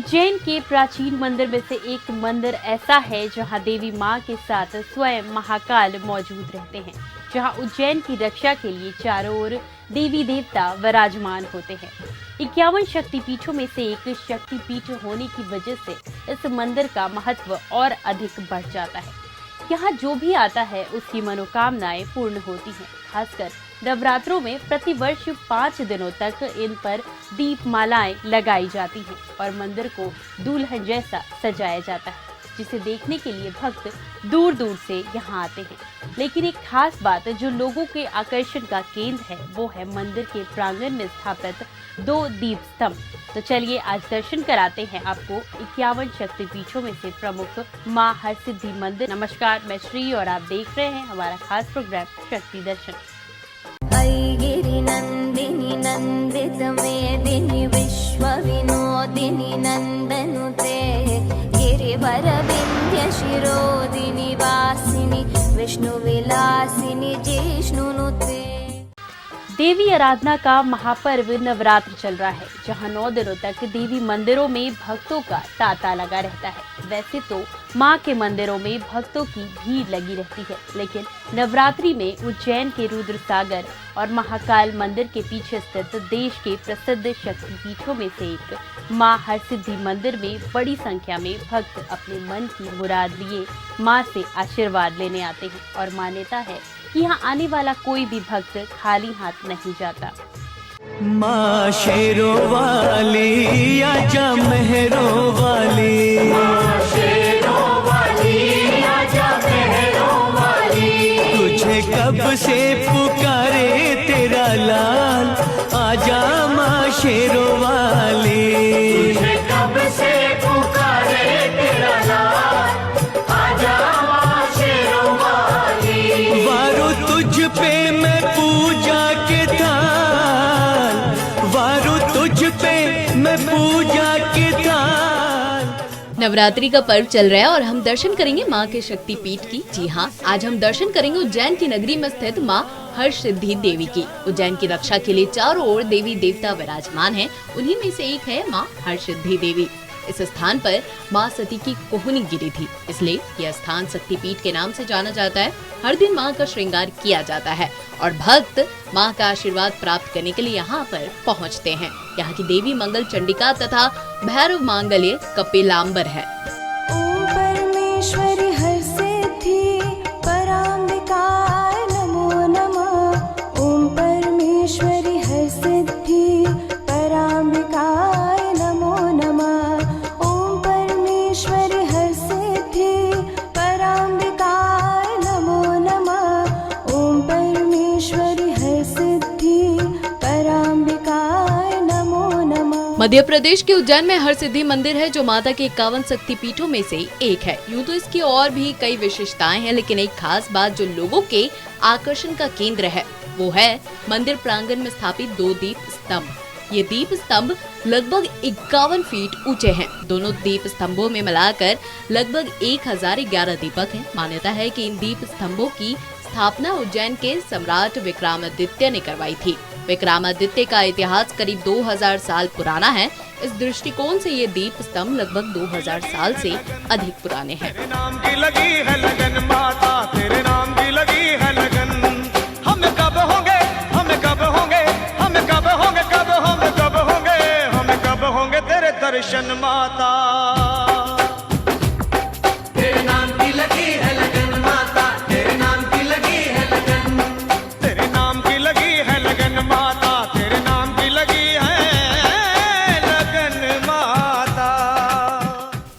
उज्जैन के प्राचीन मंदिर में से एक मंदिर ऐसा है जहां देवी मां के साथ स्वयं महाकाल मौजूद रहते हैं। जहां उज्जैन की रक्षा के लिए चारों ओर देवी देवता विराजमान होते हैं। 51 शक्तिपीठों में से एक शक्तिपीठ होने की वजह से इस मंदिर का महत्व और अधिक बढ़ जाता है। यहाँ जो भी आता है उसकी मनोकामनाएं पूर्ण होती हैं। खासकर नवरात्रों में प्रतिवर्ष 5 दिनों तक इन पर दीप मालाएं लगाई जाती हैं और मंदिर को दुल्हन जैसा सजाया जाता है, जिसे देखने के लिए भक्त दूर दूर से यहाँ आते हैं। लेकिन एक खास बात जो लोगों के आकर्षण का केंद्र है वो है मंदिर के प्रांगण में स्थापित 2 दीप स्तंभ। तो चलिए आज दर्शन कराते हैं आपको 51 शक्तिपीठों में से प्रमुख मां हरसिद्धि मंदिर। नमस्कार, मैं श्री और आप देख रहे हैं हमारा खास प्रोग्राम शक्ति दर्शन। ऐगिरि नंदिनी नंदित मेदिनी विश्व विनोदिनी नंदनुते गिरिवर विंध्य शिरोदिनी वासिनी विष्णु विलासिनी जिष्णुनुते। देवी आराधना का महापर्व नवरात्र चल रहा है, जहां 9 दिनों तक देवी मंदिरों में भक्तों का तांता लगा रहता है। वैसे तो मां के मंदिरों में भक्तों की भीड़ लगी रहती है, लेकिन नवरात्रि में उज्जैन के रुद्र सागर और महाकाल मंदिर के पीछे स्थित देश के प्रसिद्ध शक्तिपीठों में से एक मां हरसिद्धि मंदिर में बड़ी संख्या में भक्त अपने मन की मुराद लिए मां से आशीर्वाद लेने आते हैं। और मान्यता है कि यहाँ आने वाला कोई भी भक्त खाली हाथ नहीं जाता। माँ शेरों वाली आजा मेहरों वाली, माँ शेरों वाली आजा मेहरों वाली, तुझे कब से पुकारे तेरा लाल, आजा माँ शेरों वाली, तुझे कब से पुकारे तेरा लाल, आजा माँ शेरों वाली। वारो तुझ पे मैं पूजा के थाल, वारो तुझ पे मैं पूजा के थाल। नवरात्रि का पर्व चल रहा है और हम दर्शन करेंगे माँ के शक्तिपीठ की। जी हाँ, आज हम दर्शन करेंगे उज्जैन की नगरी में स्थित माँ हरसिद्धि देवी की। उज्जैन की रक्षा के लिए चारों ओर देवी देवता विराजमान हैं। उन्हीं में से एक है माँ हरसिद्धि देवी। इस स्थान पर माँ सती की कोहनी गिरी थी, इसलिए यह स्थान शक्तिपीठ के नाम से जाना जाता है। हर दिन माँ का श्रृंगार किया जाता है और भक्त माँ का आशीर्वाद प्राप्त करने के लिए यहाँ पर पहुँचते हैं। यहाँ की देवी मंगल चंडिका तथा भैरव मांगल्य कपिलांबर है। ओम परमेश्वरी हरसिद्धि पराम्बिकाय नमो नमः। ओम परमेश्वरी हरसिद्धि पराम्बिकाय नमो नमः। ओम परमेश्वरी हरसिद्धि पराम्बिकाय नमो नमः। ओम परमेश्वरी हरसिद्धि पराम्बिकाय नमो नमः। मध्य प्रदेश के उज्जैन में हरसिद्धि मंदिर है जो माता के 51 शक्तिपीठों में से एक है। यूं तो इसकी और भी कई विशेषताएं हैं, लेकिन एक खास बात जो लोगों के आकर्षण का केंद्र है वो है मंदिर प्रांगण में स्थापित 2 दीप स्तंभ। ये दीप स्तंभ लगभग 51 फीट ऊंचे हैं। दोनों दीप स्तंभों में मिलाकर लगभग 1011 दीपक हैं। मान्यता है कि इन दीप स्तंभों की स्थापना उज्जैन के सम्राट विक्रमादित्य ने करवाई थी। विक्रमादित्य का इतिहास करीब 2000 साल पुराना है। इस दृष्टिकोण से ये दीप स्तंभ लगभग 2000 साल से अधिक पुराने हैं। तेरे नाम की लगी है लगन माता, तेरे नाम की लगी है लगन, हम कब होंगे, हम कब होंगे, हम कब होंगे, कब होंगे, कब होंगे, हम कब होंगे तेरे दर्शन माता। तेरे नाम की लगी है लगन माता, तेरे नाम की लगी है लगन, तेरे नाम की लगी है लगन माता, तेरे नाम की लगी है लगन माता।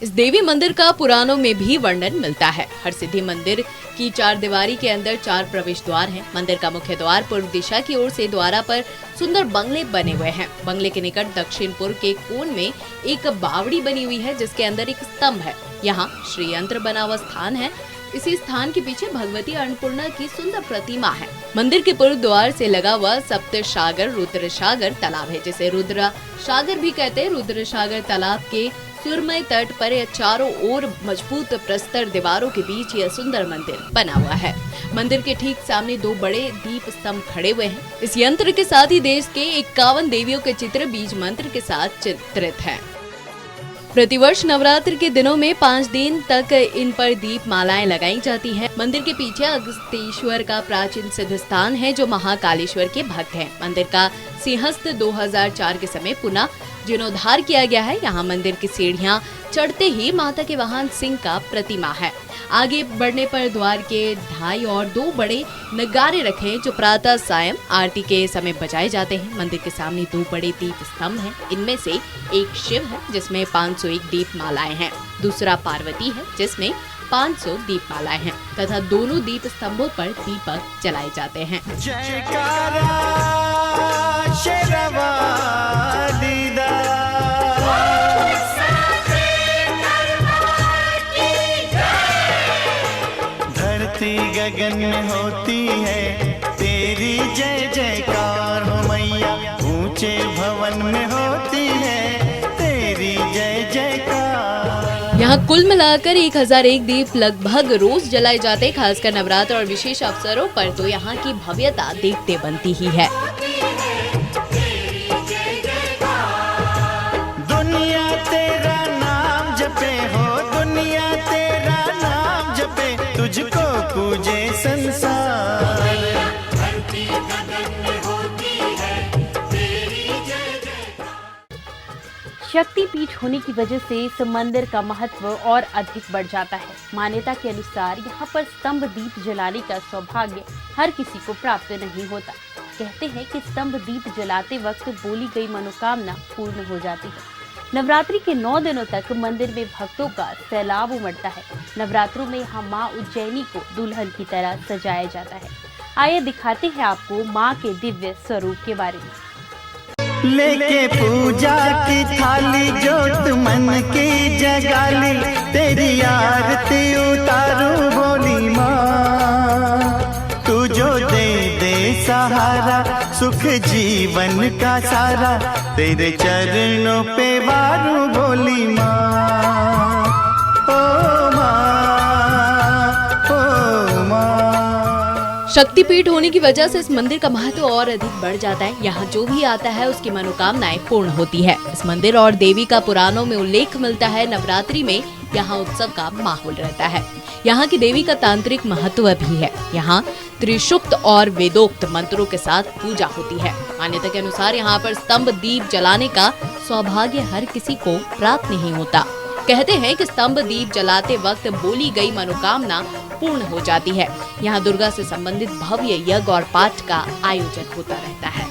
इस देवी मंदिर का पुराणों में भी वर्णन मिलता है। हरसिद्धि मंदिर की 4 दीवारी के अंदर 4 प्रवेश द्वार हैं। मंदिर का मुख्य द्वार पूर्व दिशा की ओर से द्वारा पर सुंदर बंगले बने हुए हैं। बंगले के निकट दक्षिण पूर्व के कोण में एक बावड़ी बनी हुई है जिसके अंदर एक स्तंभ है। यहाँ श्री यंत्र बना हुआ स्थान है। इसी स्थान के पीछे भगवती अन्नपूर्णा की सुंदर प्रतिमा है। मंदिर के पूर्व द्वार से लगा हुआ सप्त सागर रुद्र सागर तालाब है, जिसे रुद्र सागर भी कहते हैं। रुद्र सागर तालाब के सुरमई तट पर चारों ओर मजबूत प्रस्तर दीवारों के बीच यह सुंदर मंदिर बना हुआ है। मंदिर के ठीक सामने 2 बड़े दीप स्तंभ खड़े हुए हैं। इस यंत्र के साथ ही देश के 51 देवियों के चित्र बीज मंत्र के साथ चित्रित हैं। प्रतिवर्ष नवरात्र के दिनों में 5 दिन तक इन पर दीप मालाएं लगाई जाती हैं। मंदिर के पीछे अगस्तेश्वर का प्राचीन सिद्ध स्थान है जो महाकालेश्वर के भक्त हैं। मंदिर का सिंहस्थ 2004 के समय पुनः जीर्णोद्धार किया गया है। यहाँ मंदिर की सीढ़ियाँ चढ़ते ही माता के वाहन सिंह का प्रतिमा है। आगे बढ़ने पर द्वार के ढाई और 2 बड़े नगारे रखे हैं जो प्रातः सायं आरती के समय बजाए जाते हैं। मंदिर के सामने 2 बड़े दीप स्तंभ हैं। इनमें से एक शिव है जिसमें 501 दीप मालाएं हैं, दूसरा पार्वती है जिसमें 500 दीप मालाएं हैं तथा दोनों दीप स्तंभों पर दीपक जलाए जाते हैं। जयकारा शेरवा दीदा धरती गगन में होती है तेरी जय जयकार हो मैया, ऊंचे भवन में होती है तेरी जय जयकार। यहाँ कुल मिलाकर 1001 दीप लगभग रोज जलाए जाते। खासकर नवरात्र और विशेष अवसरों पर तो यहाँ की भव्यता देखते बनती ही है। दुनिया तेरा नाम जपे हो, दुनिया तेरा नाम जपे, तुझको पूजे संसार। शक्तिपीठ होने की वजह से इस मंदिर का महत्व और अधिक बढ़ जाता है। मान्यता के अनुसार यहाँ पर स्तंभ दीप जलाने का सौभाग्य हर किसी को प्राप्त नहीं होता। कहते हैं कि स्तंभ दीप जलाते वक्त बोली गई मनोकामना पूर्ण हो जाती है। नवरात्रि के 9 दिनों तक मंदिर में भक्तों का सैलाब उमड़ता है। नवरात्रों में यहाँ माँ उज्जैनी को दुल्हन की तरह सजाया जाता है। आइए दिखाते हैं आपको माँ के दिव्य स्वरूप के बारे में। लेके पूजा की थाली जोत मन की जगाली, तेरी आरती उतारूं बोली माँ, तू जो दे सहारा सुख जीवन का सारा, तेरे चरणों पे वारूं बोली माँ, ओ माँ, ओ माँ। शक्तिपीठ होने की वजह से इस मंदिर का महत्व और अधिक बढ़ जाता है। यहाँ जो भी आता है उसकी मनोकामनाएं पूर्ण होती है। इस मंदिर और देवी का पुराणों में उल्लेख मिलता है। नवरात्रि में यहाँ उत्सव का माहौल रहता है। यहाँ की देवी का तांत्रिक महत्व भी है। यहाँ त्रिशुक्त और वेदोक्त मंत्रों के साथ पूजा होती है। मान्यता के अनुसार यहाँ पर स्तंभ दीप जलाने का सौभाग्य हर किसी को प्राप्त नहीं होता। कहते हैं कि स्तंभ दीप जलाते वक्त बोली गई मनोकामना पूर्ण हो जाती है। यहाँ दुर्गा से संबंधित भव्य यज्ञ और पाठ का आयोजन होता रहता है।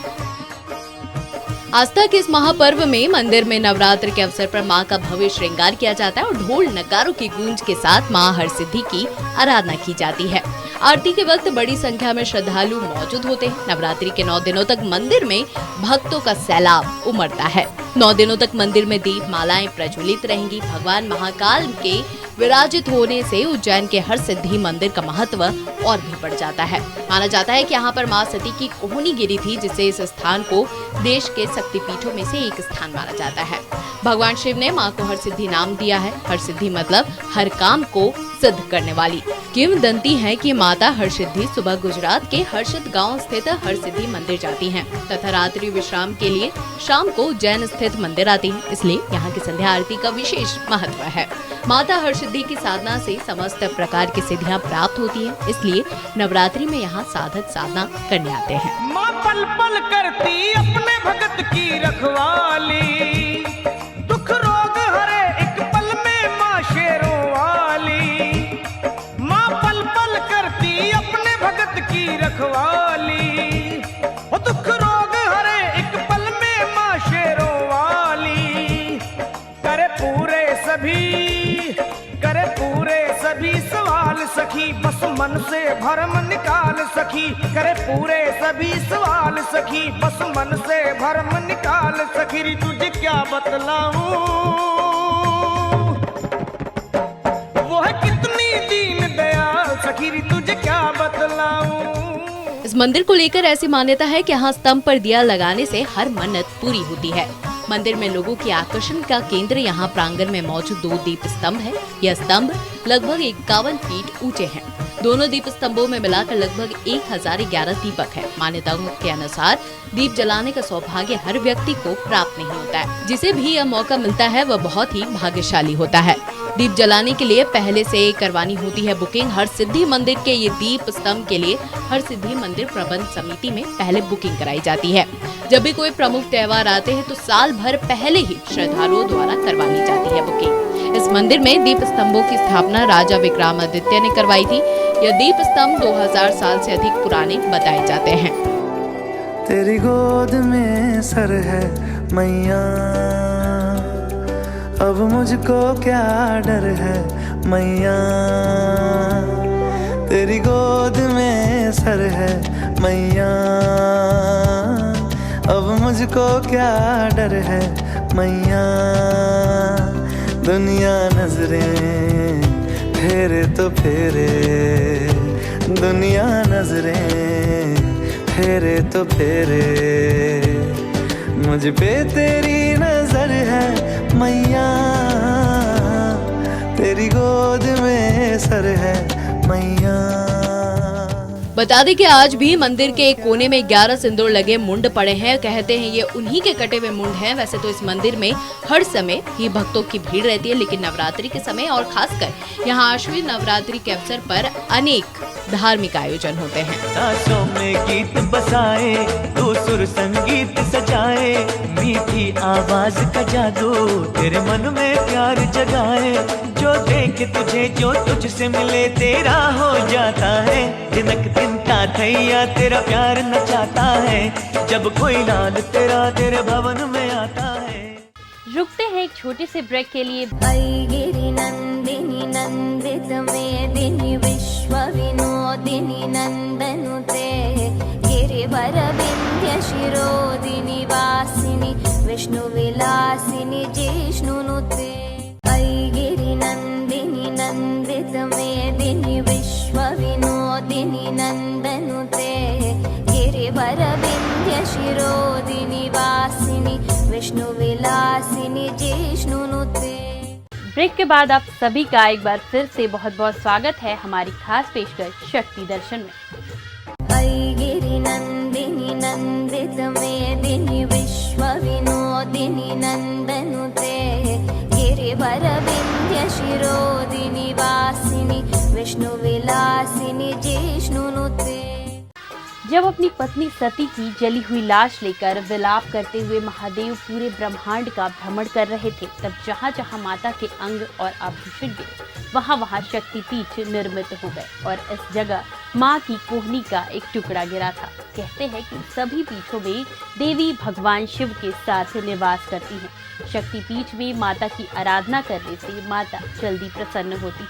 आस्था के इस महापर्व में मंदिर में नवरात्र के अवसर पर मां का भव्य श्रृंगार किया जाता है और ढोल नगारों की गूंज के साथ मां हरसिद्धि की आराधना की जाती है। आरती के वक्त बड़ी संख्या में श्रद्धालु मौजूद होते हैं। नवरात्रि के 9 दिनों तक मंदिर में भक्तों का सैलाब उमड़ता है। 9 दिनों तक मंदिर में दीप मालाएं प्रज्वलित रहेंगी। भगवान महाकाल के विराजित होने से उज्जैन के हरसिद्धि मंदिर का महत्व और भी बढ़ जाता है। माना जाता है कि यहाँ पर मां सती की कोहनी गिरी थी, जिससे इस स्थान को देश के शक्तिपीठों में से एक स्थान माना जाता है। भगवान शिव ने मां को हरसिद्धि नाम दिया है। हरसिद्धि मतलब हर काम को सिद्ध करने वाली। किंवदंती है कि माता हरसिद्धि सुबह गुजरात के हर्षित गांव स्थित हरसिद्धि मंदिर जाती हैं तथा रात्रि विश्राम के लिए शाम को उज्जैन स्थित मंदिर आती हैं। इसलिए यहाँ की संध्या आरती का विशेष महत्व है। माता हरसिद्धि की साधना से समस्त प्रकार की सिद्धियां प्राप्त होती हैं। इसलिए नवरात्रि में यहाँ साधक साधना करने आते हैं। माँ पल पल करती अपने भगत की रखवाली, दुख रोग हरे एक पल में माँ शेरों वाली। माँ पल पल करती अपने भगत की रखवाली, दुख रोग हरे एक पल में माँ शेरों वाली। करे पूरे सभी सवाल सखी, बस मन से भरम निकाल सखी। करे पूरे सभी सवाल सखी, बस मन से भरम निकाल सखी। री तुझे क्या बतलाऊं, वो है कितनी दीन दयाल सखी। री तुझे क्या बतलाऊं। इस मंदिर को लेकर ऐसी मान्यता है कि यहाँ स्तंभ पर दिया लगाने से हर मन्नत पूरी होती है। मंदिर में लोगों के आकर्षण का केंद्र यहाँ प्रांगण में मौजूद 2 दीप स्तंभ है। यह स्तंभ लगभग 51 फीट ऊंचे हैं। दोनों दीप स्तंभों में मिलाकर लगभग 1011 दीपक है। मान्यताओं के अनुसार दीप जलाने का सौभाग्य हर व्यक्ति को प्राप्त नहीं होता है। जिसे भी यह मौका मिलता है वह बहुत ही भाग्यशाली होता है। दीप जलाने के लिए पहले से करवानी होती है बुकिंग। हर सिद्धि मंदिर के ये दीप स्तंभ के लिए हर सिद्धि मंदिर प्रबंध समिति में पहले बुकिंग कराई जाती है। जब भी कोई प्रमुख त्योहार आते हैं तो साल भर पहले ही श्रद्धालुओं द्वारा करवा ली जाती है बुकिंग। इस मंदिर में दीप स्तंभों की स्थापना राजा विक्रमादित्य ने करवाई थी। यह दीप स्तंभ 2000 साल से अधिक पुराने बताए जाते हैं। तेरी गोद में सर है मैया, अब मुझको क्या डर है मैया। तेरी गोद में सर है मैया, अब मुझको क्या डर है मैया। दुनिया नजरें फेरे तो फेरे, दुनिया नजरें फेरे तो फेरे, मुझ पे तेरी नजर है मैया। तेरी गोद में सर है मैया। बता दें कि आज भी मंदिर के एक कोने में 11 सिंदूर लगे मुंड पड़े हैं। कहते हैं ये उन्हीं के कटे हुए मुंड हैं। वैसे तो इस मंदिर में हर समय ही भक्तों की भीड़ रहती है, लेकिन नवरात्रि के समय और खासकर यहाँ आश्विन नवरात्रि के अवसर पर अनेक धार्मिक आयोजन होते हैं। सांसों में गीत बसाए तू सुर संगीत सजाए, मीठी आवाज का जादू तेरे मन में प्यार जगाए। जो देखे तुझे जो तुझसे मिले तेरा हो जाता है, दिनक दिन का थैया तेरा प्यार नचाता है। जब कोई लाल तेरा तेरे भवन में आता है। रुकते हैं एक छोटे से ब्रेक के लिए। ऐगिरि नंदिनी नंदित मेदिनी विश्व विनोदिनी नंदनुते, गिरिवर विंध्य शिरोदिनी वासिनी विष्णु विलासिनी जिष्णुनुते। ऐगिरि नंदिनी नंदित मेदिनी विश्व विनोदिनी नंदनुते, गिरिवर विंध्य शिरोदिनी वासिनी विष्णु विलासिनी जिष्णुनुते। ब्रेक के बाद आप सभी का एक बार फिर से बहुत बहुत स्वागत है हमारी खास पेशकश शक्ति दर्शन में। ऐगिरि नंदिनी नंदित मेदिनी विश्व विनोदिनी नंदनुते, गिरिवर विंध्य शिरोदिनी वासिनी विष्णु विलासिनी जिष्णुनुते। जब अपनी पत्नी सती की जली हुई लाश लेकर विलाप करते हुए महादेव पूरे ब्रह्मांड का भ्रमण कर रहे थे, तब जहाँ जहाँ माता के अंग और आभूषण गिरे वहाँ वहाँ शक्तिपीठ निर्मित हो गए और इस जगह माँ की कोहनी का एक टुकड़ा गिरा था। कहते हैं कि सभी पीठों में देवी भगवान शिव के साथ निवास करती हैं। शक्तिपीठ में माता की आराधना करने से माता जल्दी प्रसन्न होती है।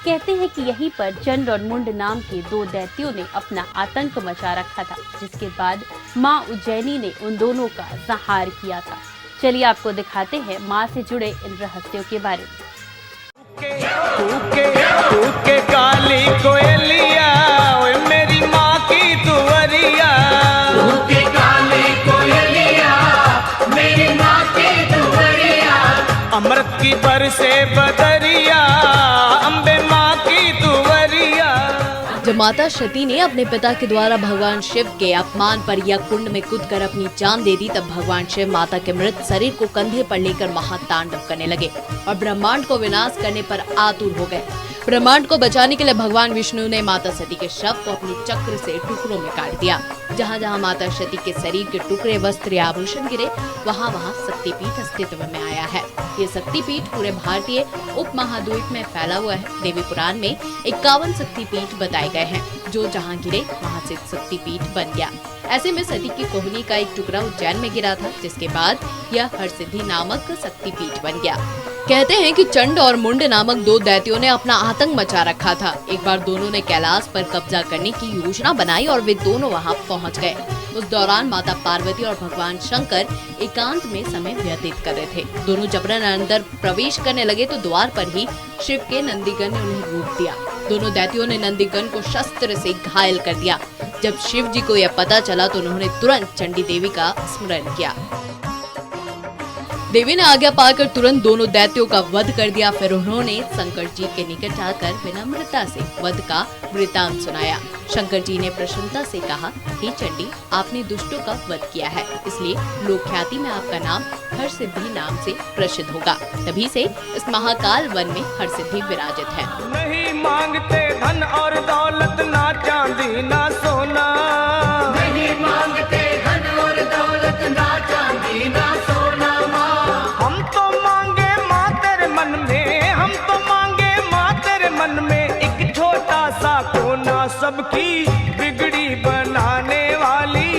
कहते हैं कि यहीं पर चंड और मुंड नाम के दो दैत्यों ने अपना आतंक मचा रखा था, जिसके बाद माँ उज्जैनी ने उन दोनों का संहार किया था। चलिए आपको दिखाते हैं माँ से जुड़े इन रहस्यों के बारे में। कूके काली कोयलिया, ओए मेरी माँ की तुअरिया। कूके काली कोयलिया, मेरी माँ की तुअरिया। अमृत की बरसे बदरिया, अम्बे माँ की तुअरिया। जब माता सती ने अपने पिता के द्वारा भगवान शिव के अपमान पर यज्ञ कुंड में कूदकर अपनी जान दे दी, तब भगवान शिव माता के मृत शरीर को कंधे पर लेकर महातांडव करने लगे और ब्रह्मांड को विनाश करने पर आतुर हो गए। ब्रह्मांड को बचाने के लिए भगवान विष्णु ने माता सती के शव को अपने चक्र से टुकड़ों में काट दिया। जहाँ जहाँ माता सती के शरीर के टुकड़े वस्त्र या आभूषण गिरे वहाँ वहाँ शक्तिपीठ अस्तित्व में आया है। ये शक्तिपीठ पूरे भारतीय उप महाद्वीप में फैला हुआ है। देवी पुराण में 51 शक्तिपीठ बताए गए हैं, जो जहाँ गिरे वहाँ से शक्तिपीठ बन गया। ऐसे में सती की कोहनी का एक टुकड़ा उज्जैन में गिरा था, जिसके बाद यह हरसिद्धि नामक शक्तिपीठ बन गया। कहते हैं कि चंड और मुंड नामक दो दैत्यों ने अपना आतंक मचा रखा था। एक बार दोनों ने कैलाश पर कब्जा करने की योजना बनाई और वे दोनों वहां पहुंच गए। उस दौरान माता पार्वती और भगवान शंकर एकांत में समय व्यतीत कर रहे थे। दोनों जबरन अंदर प्रवेश करने लगे तो द्वार पर ही शिव के नंदीगण ने उन्हें रोक दिया। दोनों दैत्यों ने नंदीगण को शस्त्र से घायल कर दिया। जब शिव जी को यह पता चला तो उन्होंने तुरंत चंडी देवी का स्मरण किया। देवी ने आज्ञा पाकर तुरंत दोनों दैत्यों का वध कर दिया। फिर उन्होंने शंकर जी के निकट आकर विनम्रता से वध का वृतांत सुनाया। शंकर जी ने प्रसन्नता से कहा, हे चंडी, आपने दुष्टों का वध किया है, इसलिए लोक ख्याति में आपका नाम हरसिद्धि नाम से प्रसिद्ध होगा। तभी से इस महाकाल वन में हरसिद्धि विराजित है। नहीं मांगते धन और दौलत, ना चांदी ना सोना, नहीं मांगते धन और दौलत, ना चांदी ना सोना। हम तो मांगे माँ तेरे मन में, हम तो मांगे माँ तेरे मन में एक छोटा सा कोना, सबकी बिगड़ी बनाने वाली,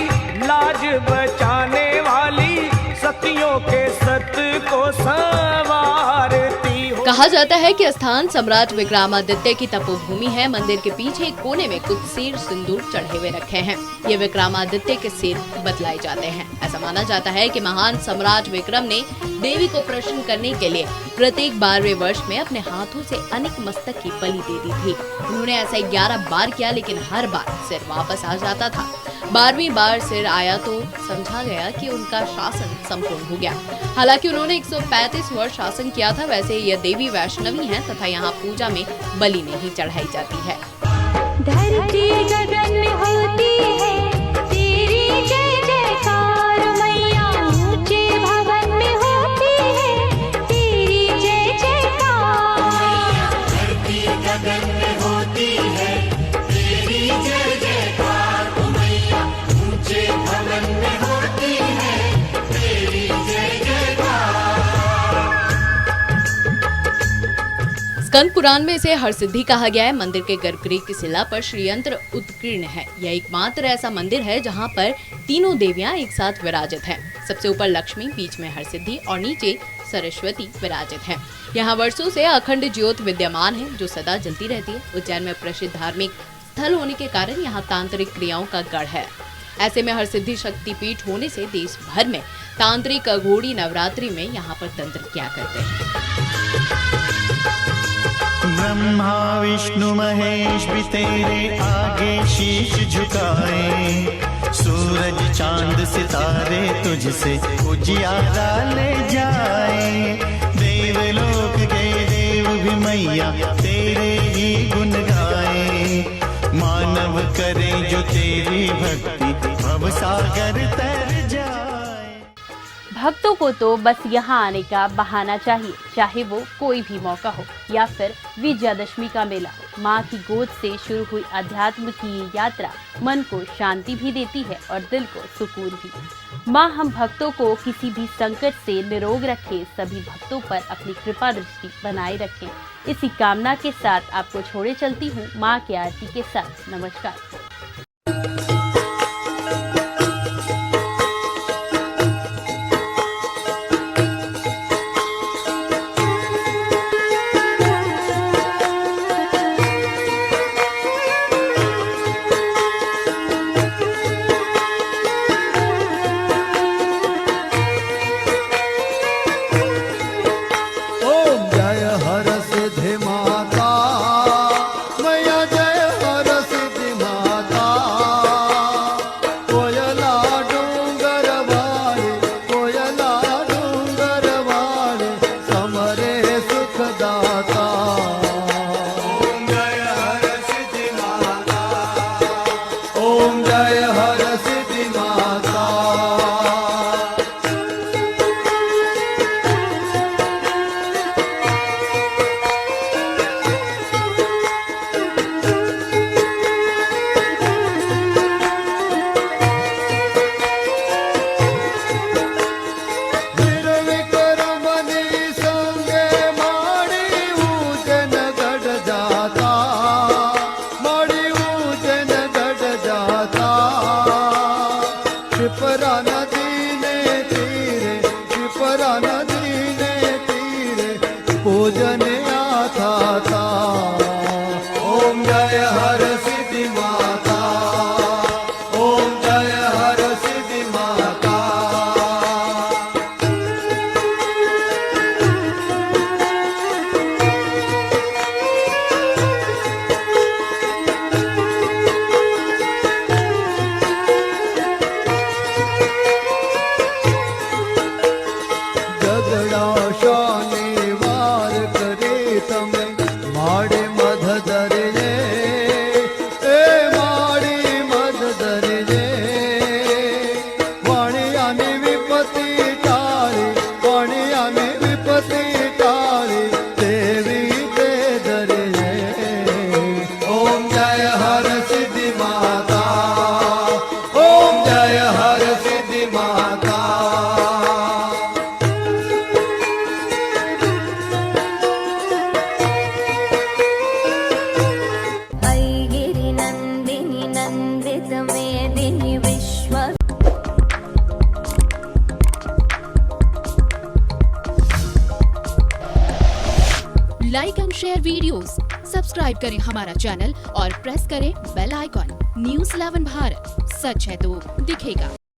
लाज बचाने वाली, सतियों के सत को संवारती हो। कहा जाता है कि स्थान सम्राट विक्रमादित्य की तपोभूमि है। मंदिर के पीछे एक कोने में कुछ सिर सिंदूर चढ़े हुए रखे हैं। ये विक्रमादित्य के सिर बतलाए जाते हैं। ऐसा माना जाता है कि महान सम्राट विक्रम ने देवी को प्रसन्न करने के लिए प्रत्येक 12वें वर्ष में अपने हाथों से अनेक मस्तक की बलि दे दी थी। उन्होंने ऐसा 11 बार किया, लेकिन हर बार सिर वापस आ जाता था। 12वीं बार सिर आया तो समझा गया कि उनका शासन संपूर्ण हो गया। हालांकि उन्होंने 135 वर्ष शासन किया था। वैसे यह देवी वैष्णवी हैं तथा यहाँ पूजा में बलि नहीं चढ़ाई जाती है। धरती गगन में होती है तेरी जय जयकार मैया, ऊंचे भवन में होती है तेरी जय जयकार। धरती गगन में होती है तेरी जय जयकार मैया, ऊंचे भवन में होती है तेरी जय जयकार। स्कंद पुराण में इसे हरसिद्धि कहा गया है। मंदिर के गर्भगृह की शिला पर श्रीयंत्र उत्कीर्ण है। यह एकमात्र ऐसा मंदिर है जहां पर तीनों देवियां एक साथ विराजित हैं। सबसे ऊपर लक्ष्मी, बीच में हरसिद्धि और नीचे सरस्वती विराजित हैं। यहाँ वर्षों से अखंड ज्योत विद्यमान है जो सदा जलती रहती है। उज्जैन में प्रसिद्ध धार्मिक स्थल होने के कारण यहाँ तांत्रिक क्रियाओं का गढ़ है। ऐसे में हरसिद्धि शक्तिपीठ होने से देश भर में तांत्रिक अघोरी नवरात्रि में यहाँ पर तंत्र किया करते हैं। ब्रह्मा विष्णु महेश भी तेरे आगे शीश झुकाए, सूरज चांद सितारे तुझसे उजियारा ले जाए। देवलोक के देव भी मैया तेरे ही गुण गाए, मानव करे जो तेरी भक्ति भव सागर तर जाए। भक्तों को तो बस यहाँ आने का बहाना चाहिए, चाहे वो कोई भी मौका हो या फिर विजयादशमी का मेला। माँ की गोद से शुरू हुई अध्यात्म की ये यात्रा मन को शांति भी देती है और दिल को सुकून भी। माँ हम भक्तों को किसी भी संकट से निरोग रखे, सभी भक्तों पर अपनी कृपा दृष्टि बनाए रखें। इसी कामना के साथ आपको छोड़े चलती हूँ माँ की आरती के साथ। नमस्कार। Like and share videos, subscribe करें हमारा चैनल और प्रेस करें बेल आइकॉन। News 11 भारत, सच है तो दिखेगा।